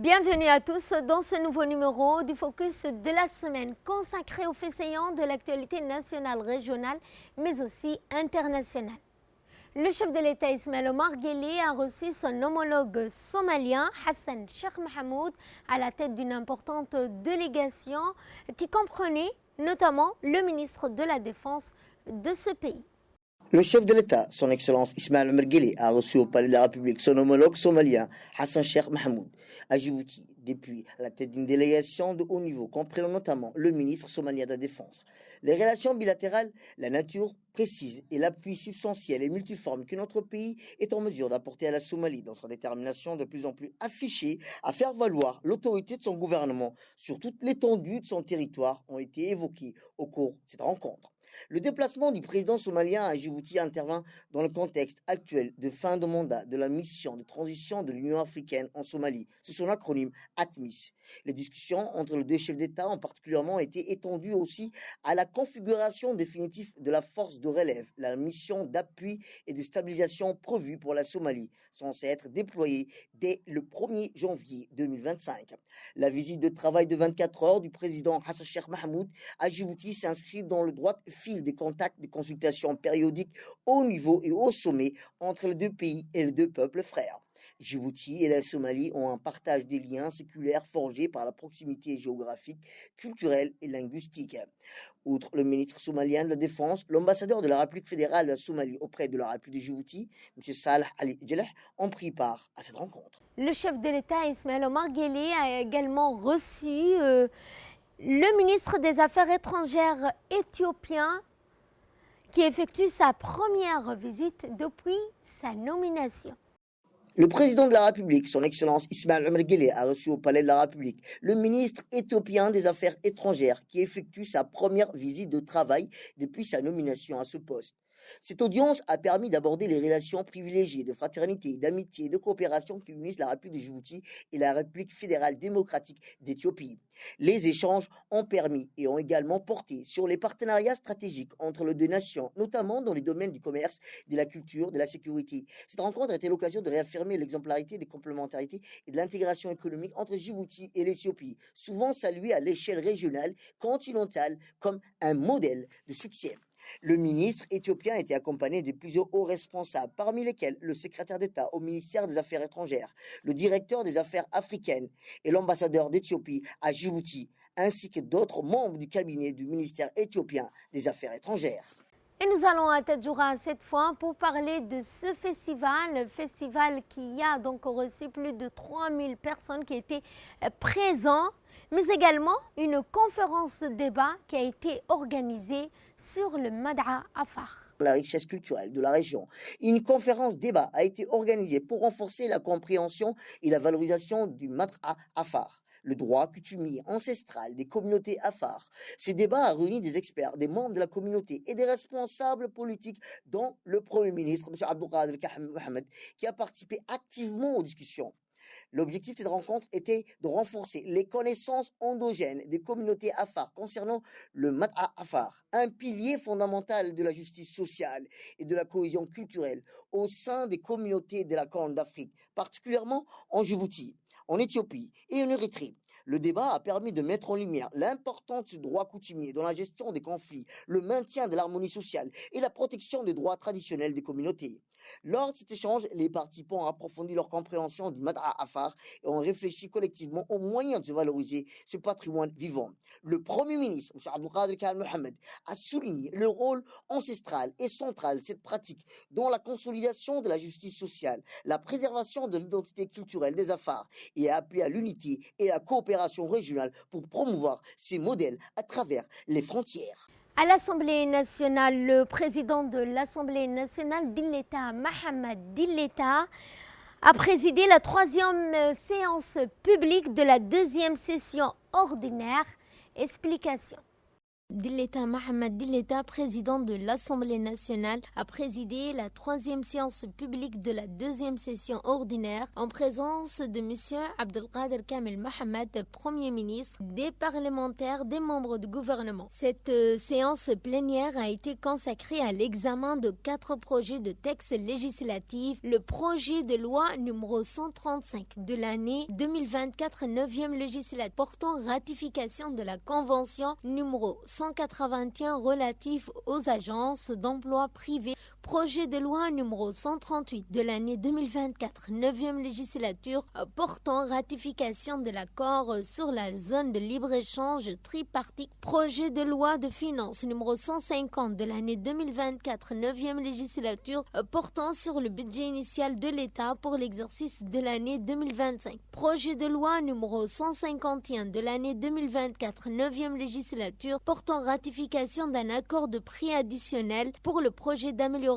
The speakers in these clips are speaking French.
Bienvenue à tous dans ce nouveau numéro du Focus de la semaine consacré aux faits saillants de l'actualité nationale, régionale, mais aussi internationale. Le chef de l'État Ismaël Omar Guelleh a reçu son homologue somalien Hassan Sheikh Mohamud à la tête d'une importante délégation qui comprenait notamment le ministre de la Défense de ce pays. Le chef de l'État, son Excellence Ismaël Omar Guelleh, a reçu au Palais de la République son homologue somalien Hassan Sheikh Mohamud à Djibouti, depuis à la tête d'une délégation de haut niveau, comprenant notamment le ministre somalien de la Défense. Les relations bilatérales, la nature précise et l'appui substantiel et multiforme que notre pays est en mesure d'apporter à la Somalie dans sa détermination de plus en plus affichée à faire valoir l'autorité de son gouvernement sur toute l'étendue de son territoire ont été évoqués au cours de cette rencontre. Le déplacement du président somalien à Djibouti intervient dans le contexte actuel de fin de mandat de la mission de transition de l'Union africaine en Somalie, c'est son acronyme ATMIS. Les discussions entre les deux chefs d'État ont particulièrement été étendues aussi à la configuration définitive de la force de relève, la mission d'appui et de stabilisation prévue pour la Somalie, censée être déployée dès le 1er janvier 2025. La visite de travail de 24 heures du président Hassan Sheikh Mohamud à Djibouti s'inscrit dans le droit fil des contacts, des consultations périodiques au niveau et au sommet entre les deux pays et les deux peuples frères. Djibouti et la Somalie ont un partage des liens séculaires forgés par la proximité géographique, culturelle et linguistique. Outre le ministre somalien de la Défense, l'ambassadeur de la République fédérale de la Somalie auprès de la République de Djibouti, M. Salah Ali Jeleh, ont pris part à cette rencontre. Le chef de l'État Ismaël Omar Guelleh a également reçu le ministre des Affaires étrangères éthiopien qui effectue sa première visite depuis sa nomination. Le président de la République, son Excellence Ismaël Omar Guelleh, a reçu au Palais de la République le ministre éthiopien des Affaires étrangères qui effectue sa première visite de travail depuis sa nomination à ce poste. Cette audience a permis d'aborder les relations privilégiées de fraternité, d'amitié et de coopération qui unissent la République de Djibouti et la République fédérale démocratique d'Éthiopie. Les échanges ont permis et ont également porté sur les partenariats stratégiques entre les deux nations, notamment dans les domaines du commerce, de la culture, de la sécurité. Cette rencontre a été l'occasion de réaffirmer l'exemplarité des complémentarités et de l'intégration économique entre Djibouti et l'Éthiopie, souvent saluée à l'échelle régionale, continentale, comme un modèle de succès. Le ministre éthiopien était accompagné de plusieurs hauts responsables, parmi lesquels le secrétaire d'État au ministère des Affaires étrangères, le directeur des Affaires africaines et l'ambassadeur d'Éthiopie à Djibouti, ainsi que d'autres membres du cabinet du ministère éthiopien des Affaires étrangères. Et nous allons à Tadjoura cette fois pour parler de ce festival qui a donc reçu plus de 3000 personnes qui étaient présentes, mais également une conférence de débat qui a été organisée sur le Mad'a Afar. La richesse culturelle de la région. Une conférence débat a été organisée pour renforcer la compréhension et la valorisation du Mad'a Afar, le droit coutumier ancestral des communautés afar. Ces débats ont réuni des experts, des membres de la communauté et des responsables politiques, dont le Premier ministre, M. Abdelkader Mohamed, qui a participé activement aux discussions. L'objectif de cette rencontre était de renforcer les connaissances endogènes des communautés afar concernant le Mad'a Afar, un pilier fondamental de la justice sociale et de la cohésion culturelle au sein des communautés de la Corne d'Afrique, particulièrement en Djibouti, en Éthiopie et en Érythrée. Le débat a permis de mettre en lumière l'importance du droit coutumier dans la gestion des conflits, le maintien de l'harmonie sociale et la protection des droits traditionnels des communautés. Lors de cet échange, les participants ont approfondi leur compréhension du Mad'a Afar et ont réfléchi collectivement aux moyens de valoriser ce patrimoine vivant. Le Premier ministre, M. Abdelkader Mohamed, a souligné le rôle ancestral et central de cette pratique dans la consolidation de la justice sociale, la préservation de l'identité culturelle des Afars et a appelé à l'unité et à la coopération régionale pour promouvoir ces modèles à travers les frontières. À l'Assemblée nationale, le président de l'Assemblée nationale Dilleta, Mohamed Dilleta, a présidé la 3e séance publique de la 2e session ordinaire. Explication. Dileta Mohamed Dileta, président de l'Assemblée nationale, a présidé la 3e séance publique de la 2e session ordinaire en présence de M. Abdelkader Kamel Mohamed, Premier ministre, des parlementaires, des membres du gouvernement. Cette séance plénière a été consacrée à l'examen de 4 projets de textes législatifs. Le projet de loi numéro 135 de l'année 2024, 9e législature, portant ratification de la convention numéro 181 relatif aux agences d'emploi privées, projet de loi numéro 138 de l'année 2024, 9e législature, portant ratification de l'accord sur la zone de libre-échange tripartite, projet de loi de finances numéro 150 de l'année 2024, 9e législature, portant sur le budget initial de l'État pour l'exercice de l'année 2025, projet de loi numéro 151 de l'année 2024, 9e législature, portant ratification d'un accord de prix additionnel pour le projet d'amélioration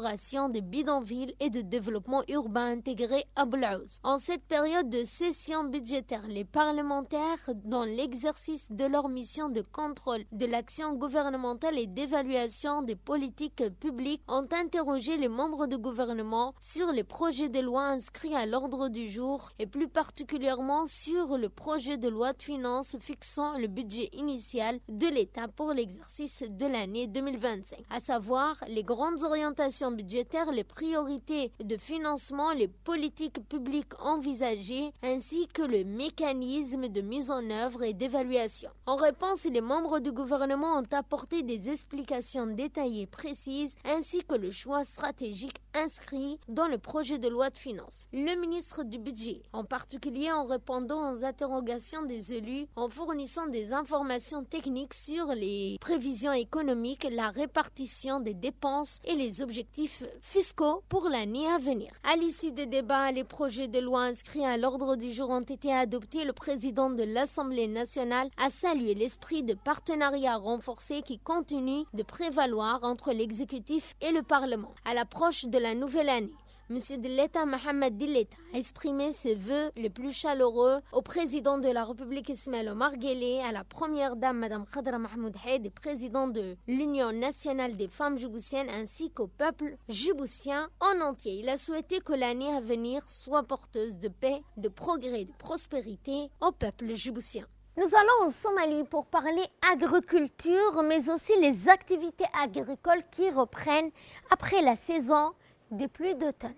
des bidonvilles et de développement urbain intégré à Boulaouz. En cette période de session budgétaire, les parlementaires, dans l'exercice de leur mission de contrôle de l'action gouvernementale et d'évaluation des politiques publiques, ont interrogé les membres du gouvernement sur les projets de loi inscrits à l'ordre du jour et plus particulièrement sur le projet de loi de finances fixant le budget initial de l'État pour l'exercice de l'année 2025, à savoir les grandes orientations budgétaires, les priorités de financement, les politiques publiques envisagées, ainsi que le mécanisme de mise en œuvre et d'évaluation. En réponse, les membres du gouvernement ont apporté des explications détaillées, précises, ainsi que le choix stratégique inscrit dans le projet de loi de finances. Le ministre du Budget, en particulier en répondant aux interrogations des élus, en fournissant des informations techniques sur les prévisions économiques, la répartition des dépenses et les objectifs fiscaux pour l'année à venir. À l'issue des débats, les projets de loi inscrits à l'ordre du jour ont été adoptés. Le président de l'Assemblée nationale a salué l'esprit de partenariat renforcé qui continue de prévaloir entre l'exécutif et le Parlement. À l'approche de la nouvelle année, M. Dileta Mohamed Dileta a exprimé ses vœux les plus chaleureux au président de la République Ismaël Omar Guelleh, à la première dame Mme Khadra Mahmoud Haïd, président de l'Union nationale des femmes djiboutiennes, ainsi qu'au peuple djiboutien en entier. Il a souhaité que l'année à venir soit porteuse de paix, de progrès, de prospérité au peuple djiboutien. Nous allons en Somalie pour parler agriculture, mais aussi les activités agricoles qui reprennent après la saison des pluies d'automne.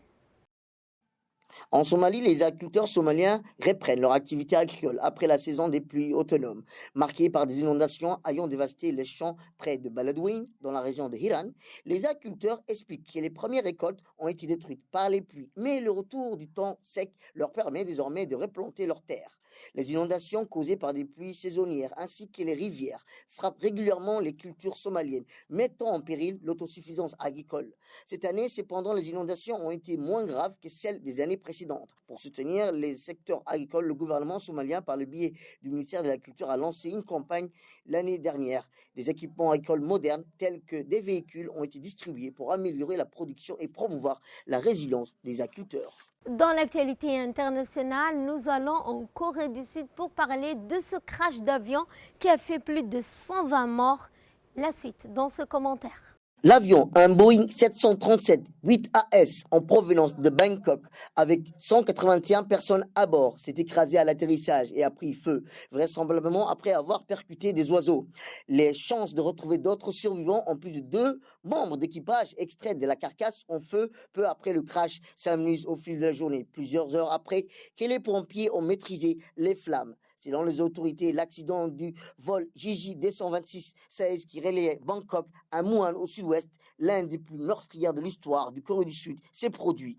En Somalie, les agriculteurs somaliens reprennent leur activité agricole après la saison des pluies autonomes, marquée par des inondations ayant dévasté les champs près de Baladwin, dans la région de Hiran. Les agriculteurs expliquent que les premières récoltes ont été détruites par les pluies, mais le retour du temps sec leur permet désormais de replanter leurs terres. Les inondations causées par des pluies saisonnières ainsi que les rivières frappent régulièrement les cultures somaliennes, mettant en péril l'autosuffisance agricole. Cette année, cependant, les inondations ont été moins graves que celles des années précédentes. Pour soutenir les secteurs agricoles, le gouvernement somalien, par le biais du ministère de l'Agriculture, a lancé une campagne l'année dernière. Des équipements agricoles modernes, tels que des véhicules, ont été distribués pour améliorer la production et promouvoir la résilience des agriculteurs. Dans l'actualité internationale, nous allons en Corée du Sud pour parler de ce crash d'avion qui a fait plus de 120 morts. La suite dans ce commentaire. L'avion, un Boeing 737-8AS en provenance de Bangkok avec 181 personnes à bord, s'est écrasé à l'atterrissage et a pris feu, vraisemblablement après avoir percuté des oiseaux. Les chances de retrouver d'autres survivants, en plus de 2 membres d'équipage extraits de la carcasse, en feu peu après le crash, s'amenuisent au fil de la journée, plusieurs heures après que les pompiers ont maîtrisé les flammes. Selon les autorités, l'accident du vol JJ-226-16 qui relayait Bangkok à Muan au sud-ouest, l'un des plus meurtriers de l'histoire du Corée du Sud, s'est produit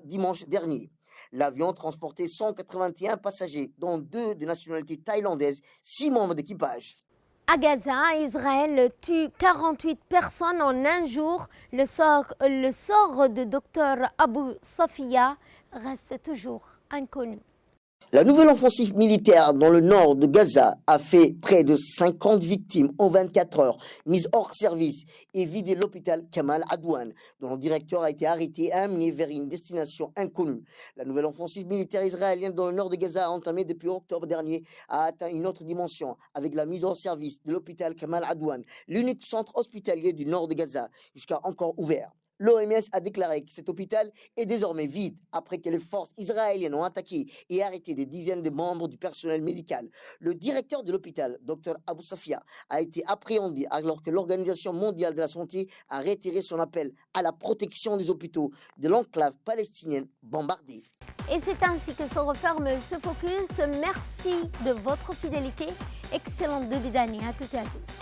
dimanche dernier. L'avion transportait 181 passagers, dont 2 de nationalité thaïlandaise, 6 membres d'équipage. À Gaza, Israël tue 48 personnes en un jour. Le sort de Dr Abu Safia reste toujours inconnu. La nouvelle offensive militaire dans le nord de Gaza a fait près de 50 victimes en 24 heures, mises hors service et vidé l'hôpital Kamal Adwan, dont le directeur a été arrêté et amené vers une destination inconnue. La nouvelle offensive militaire israélienne dans le nord de Gaza, entamée depuis octobre dernier, a atteint une autre dimension avec la mise hors service de l'hôpital Kamal Adwan, l'unique centre hospitalier du nord de Gaza, jusqu'à encore ouvert. L'OMS a déclaré que cet hôpital est désormais vide après que les forces israéliennes ont attaqué et arrêté des dizaines de membres du personnel médical. Le directeur de l'hôpital, Dr Abou Safia, a été appréhendé alors que l'Organisation mondiale de la santé a retiré son appel à la protection des hôpitaux de l'enclave palestinienne bombardée. Et c'est ainsi que se referme ce focus. Merci de votre fidélité. Excellent début d'année à toutes et à tous.